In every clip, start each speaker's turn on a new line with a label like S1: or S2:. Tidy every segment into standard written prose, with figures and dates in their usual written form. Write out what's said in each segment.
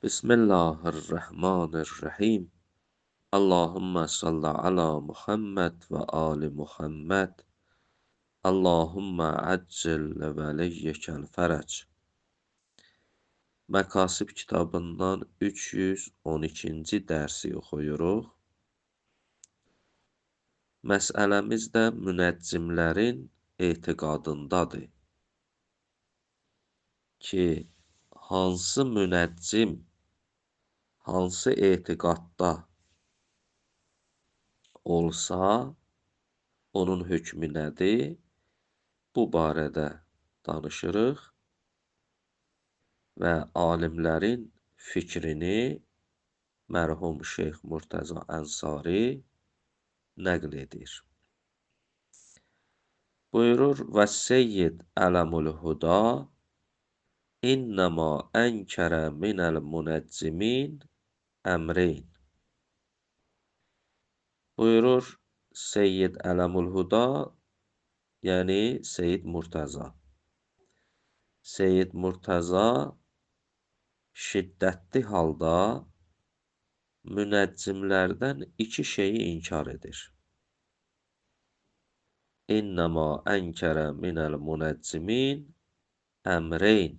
S1: Bismillahirrahmanirrahim. Allahümme salli ala Muhammed ve ali Muhammed. Allahümme accil veliyyekel fərəc. Məkasib kitabından 312-ci dərsi oxuyuruq. Məsələmiz də münəccimlərin etiqadındadır ki, hansı münəccim, hansı etiqadda olsa, onun hökmü nədir? Bu barədə danışırıq və alimlərin fikrini mərhum Şeyx Murtəza Ənsari nəql edir. Buyurur: "Və Seyyid Ələmul Huda innəmə ənkərə minəl münəccimin əmreyn." Buyurur Seyyid Ələmul Huda, yəni Seyyid Murtəza. Seyyid Murtəza şiddətli halda münəccimlərdən iki şeyi inkar edir. İnnəmə ənkərə minəl münəccimin əmreyn.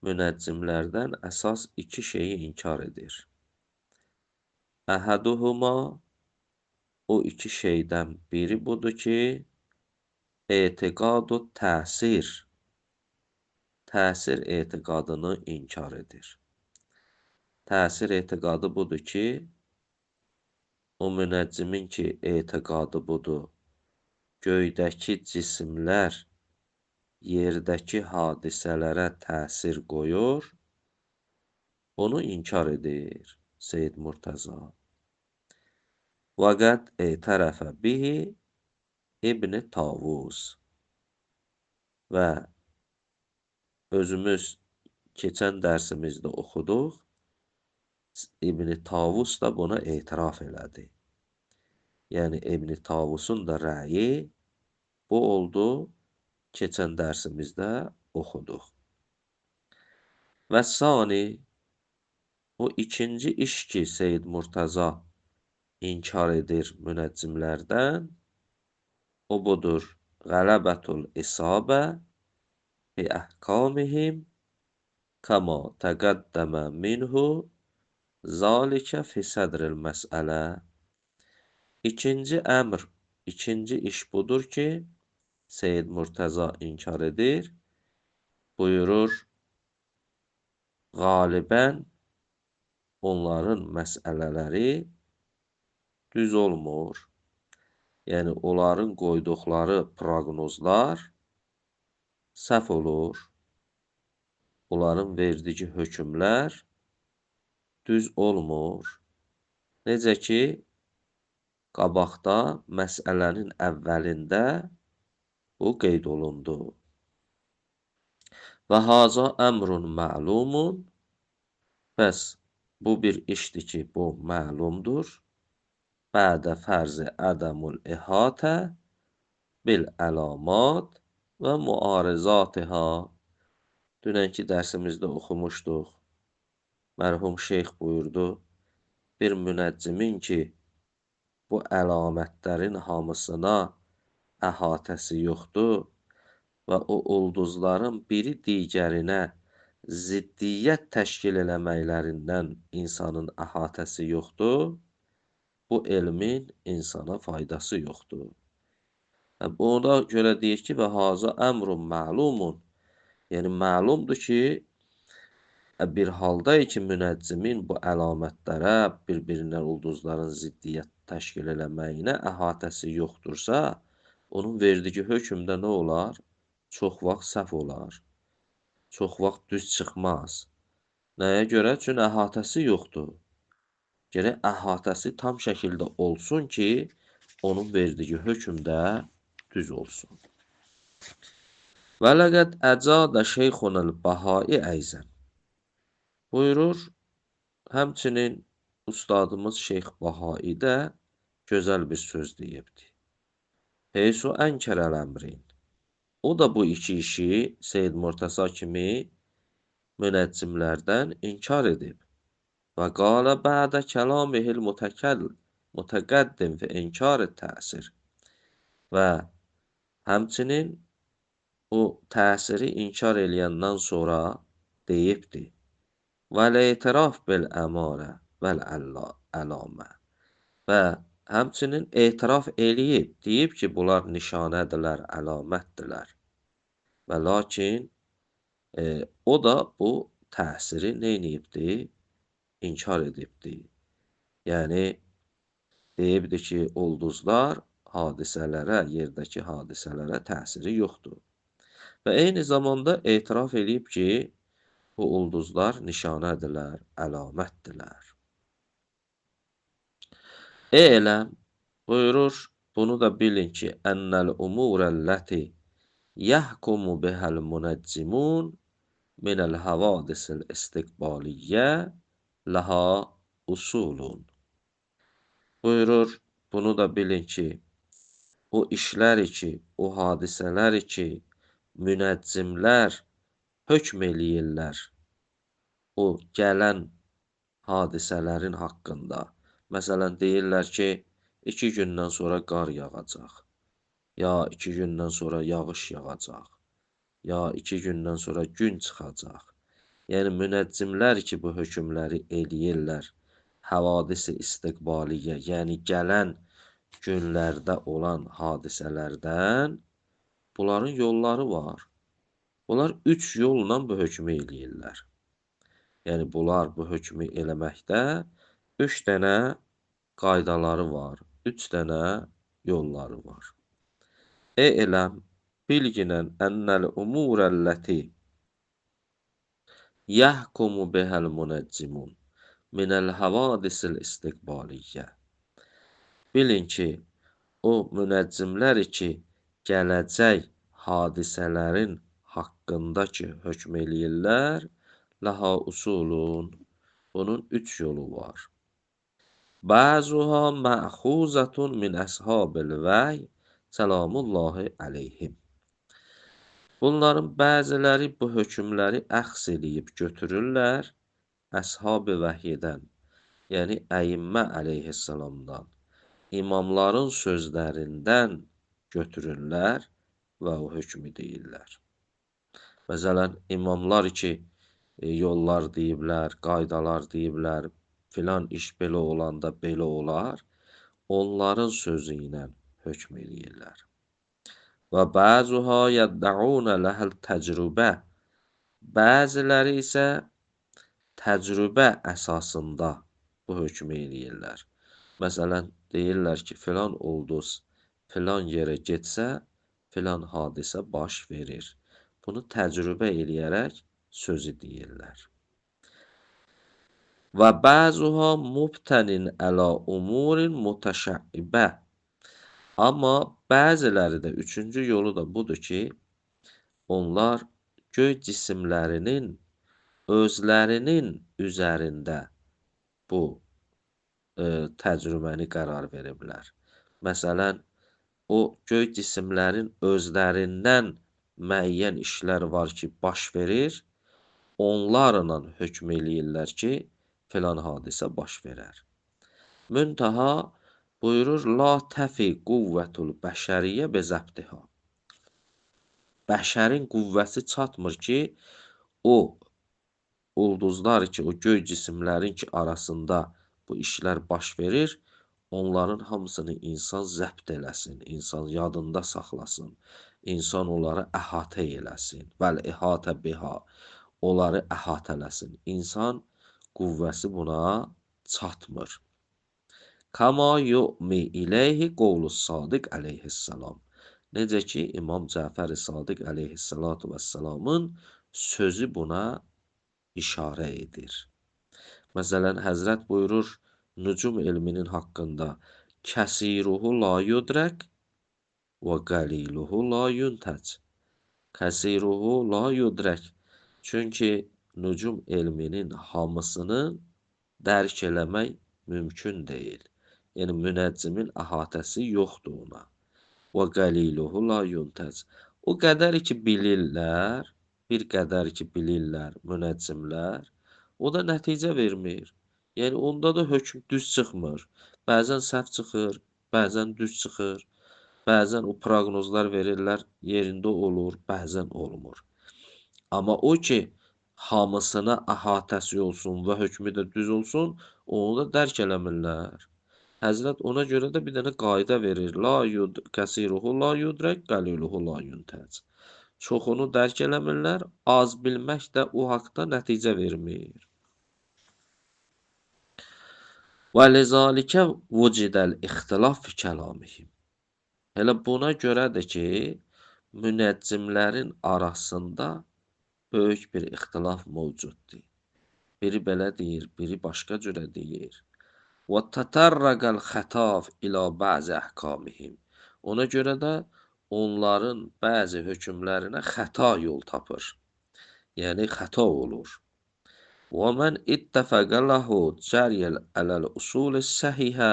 S1: Münəccimlərdən əsas iki şeyi inkar edir. Əhəduhuma, o iki şeydən biri budur ki, etiqadu təsir. Təsir etiqadını inkar edir. Təsir etiqadı budur ki, o münəccimin ki, etiqadı budur, göydəki cisimlər yerdəki hadisələrə təsir qoyur, onu inkar edir Seyyid Murtəza. Vəqət tərəfə bihi İbn Tavus. Və özümüz keçən dərsimizdə oxuduq, İbn Tavus da buna etiraf elədi. Yəni İbn Tavusun da rəyi bu oldu, keçən dərsimizdə oxuduq. Və sani, o ikinci iş ki, Seyyid Murtəza inkar edir münəccimlərdən, o budur: Qələbətul isabə bi əhkamihim kəma təqəddəmə minhu zalikə fi sədril məsələ. İkinci əmr, ikinci iş budur ki, Seyyid Murtəza inkar edir. Buyurur, qalibən onların məsələləri düz olmur. Yəni, onların qoyduqları proqnozlar səhv olur. Onların verdiyi hökmlər düz olmur. Necə ki, qabaqda məsələnin əvvəlində bu qeyd olundu. Və haza əmrun məlumun, bəs bu bir işdir ki, bu məlumdur. Bədə fərzi ədəmul ihatə bil əlamat və muarizatiha. Dünənki dərsimizdə oxumuşduq. Mərhum şeyx buyurdu, bir münəccimin ki, bu əlamətlərin hamısına əhatəsi yoxdur və o ulduzların biri digərinə ziddiyyət təşkil eləməklərindən insanın əhatəsi yoxdur, bu elmin insana faydası yoxdur. Ona görə deyir ki, və haza əmrun məlumun, yəni məlumdur ki, bir halda ki, münəccimin bu əlamətlərə, bir-birindən ulduzların ziddiyyət təşkil eləməyinə əhatəsi yoxdursa, onun verdiyi hökmdə nə olar? Çox vaxt səhv olar. Çox vaxt düz çıxmaz. Nəyə görə? Çünki əhatəsi yoxdur. Gərək əhatəsi tam şəkildə olsun ki, onun verdiyi hökm də düz olsun. Və ləqəd əcadə şeyxunəl bəhai əyzən. Buyurur, həmçinin ustadımız Şeyx Bahai də gözəl bir söz deyibdir. Heysu ənkərəl əmrin. O da bu iki işi Seyyid Murtəza kimi münəccimlərdən inkar edib. Və qala bə'də kəlamihil mütəqəddim fi inkar təsir. Və həmçinin o təsiri inkar eləyəndən sonra deyibdi. Vəl-etiraf bil-əmarə vəl-əlamə. Və həmçinin etiraf eləyib, deyib ki, bunlar nişanədirlər, əlamətdirlər. Və lakin o da bu təsiri neyniyibdi? İnkar edibdi. Yəni, deyibdi ki, ulduzlar hadisələrə, yerdəki hadisələrə təsiri yoxdur. Və eyni zamanda etiraf eləyib ki, bu ulduzlar nişanədirlər, əlamətdirlər. Eləm buyurur, bunu da bilin ki, ennel umurəlləti yəhkumu bihəl münəccimun minəl havadisil istiqbaliyyə laha usulun. Buyurur, bunu da bilin ki, o işlər ki, o hadisələr ki, münəccimlər hökm eləyirlər o gələn hadisələrin haqqında. Məsələn, deyirlər ki, 2 gündən sonra qar yağacaq, ya 2 gündən sonra yağış yağacaq, ya 2 gündən sonra gün çıxacaq. Yəni, münəccimlər ki, bu hökmləri eləyirlər, havadisi istiqbaliyyə, yəni gələn günlərdə olan hadisələrdən, bunların yolları var. Bunlar 3 yolla bu hökmü eləyirlər. Yəni, bunlar bu hökmü eləməkdə 3 dənə qaydaları var, 3 dənə yolları var. Eləm, bilginən ennəl umurəlləti yəhkumu bihəl münəccimun minəl havadisil istiqbaliyyə. Bilin ki, o münəccimlər ki, gələcək hadisələrin haqqında ki, hökm eləyirlər, laha usulun, bunun 3 yolu var. Bəzuha məxuzətun min əshabil vəy, selamullahi əleyhim. Bunların bəziləri bu hökmləri əxz eləyib götürürlər əshab-ı vəhiydən, yəni əyimmə əleyhissalamdan, imamların sözlərindən götürürlər və o hökmü deyirlər. Məsələn, imamlar ki, yollar deyiblər, qaydalar deyiblər, filan iş belə olanda belə olar, onların sözü ilə hökm eləyirlər. Və bəzuha yəddəunə ləhəl təcrübə, bəziləri isə təcrübə əsasında bu hökm eləyirlər. Məsələn, deyirlər ki, filan ulduz filan yerə getsə, filan hadisə baş verir. Bunu təcrübə eləyərək sözü deyirlər. Və bəzuha mubtənin əla umurin mutəşəqqibə. Amma bəziləri də, 3-cü yolu da budur ki, onlar göy cisimlərinin özlərinin üzərində bu təcrübəni qərar veriblər. Məsələn, o göy cisimlərin özlərindən müəyyən işlər var ki, baş verir, onlarla hökm eləyirlər ki, filan hadisə baş verər. Müntaha buyurur, la təfi quvvətul bəşəriyyə bezəbdiha. Bəşərin qüvvəsi çatmır ki, o ulduzlar ki, o göy cisimlərin ki, arasında bu işlər baş verir, onların hamısını insan zəbt eləsin, insan yadında saxlasın, insan onları əhatə eləsin, vəl-ihatə biha, onları əhatələsin. İnsan qüvvəsi buna çatmır. Kama yu'mi ileyhi qovlus sadiq əleyhissalam. Necə ki, İmam Cəfər-i Sadiq əleyhissalatu vəssalamın sözü buna işarə edir. Məsələn, Həzrət buyurur, nücum elminin haqqında, kəsiruhu la yudrək və qəliluhu la yuntəc. Kəsiruhu la yudrək. Çünki nücum elminin hamısını dərk eləmək mümkün deyil. Yəni, münəccimin əhatəsi yoxdur ona. Və qəliluhu la yuntəc. O qədər ki, bilirlər, bir qədər ki bilirlər münəccimlər, o da nəticə vermir. Yəni onda da hökm düz çıxmır. Bəzən səhv çıxır, bəzən düz çıxır, bəzən o proqnozlar verirlər yerində olur, bəzən olmur. Amma o ki hamısına əhatəsi olsun və hökmü də düz olsun, onu da dərk eləmirlər. Həzrət ona görə də bir dənə qayda verir. Kəsiruhu la yudrək, qəliluhu la yuntəc. Çoxunu dərk eləmirlər, az bilmək də o haqda nəticə vermir. Və lizalikə vucidəl ixtilaf fi kəlamihim. Elə buna görədir ki, münəccimlərin arasında böyük bir ixtilaf mövcuddur. Biri belə deyir, biri başqa cürə deyir. Və tətarraqal xətaf ilə bəzi əhkamihim. Ona görə də onların bəzi hökmlərinə xəta yol tapır. Yəni xəta olur. Və mən ittəfəqə ləhu cəriyəl ələl usul səhihə.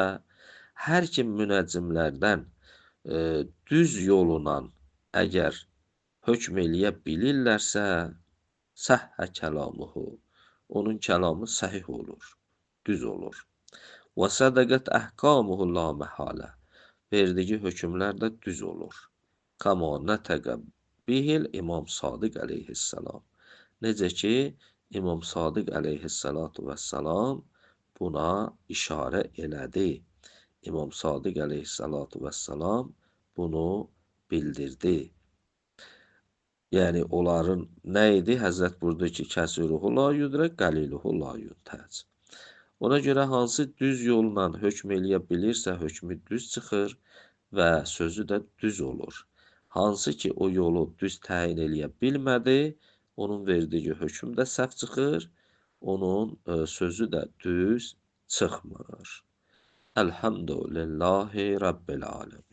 S1: Hər kim münəccimlərdən düz yolundan əgər hökm eləyə bilirlərsə, səhhə kəlamuhu. Onun kəlamı səhih olur, düz olur. Və sədəqət əhkamuhu la məhalə. Verdiyi hökmlər də düz olur. Kəma nətəqə bihil İmam Sadiq əleyhissalam. Necə ki, İmam Sadiq əleyhissalatu vəssalam buna işarə elədi. İmam Sadiq əleyhissalatu vəssalam bunu bildirdi. Yəni onların nə idi? Həzrət burada ki, kəsiruhu la yudrək, qəliluhu la yuntəc. Ona görə hansı düz yolla hökm eləyə bilirsə, hökmü düz çıxır və sözü də düz olur. Hansı ki, o yolu düz təyin eləyə bilmədi, onun verdiyi hökm də səhv çıxır, onun sözü də düz çıxmır. Elhamdülillahi Rabbil aləmin.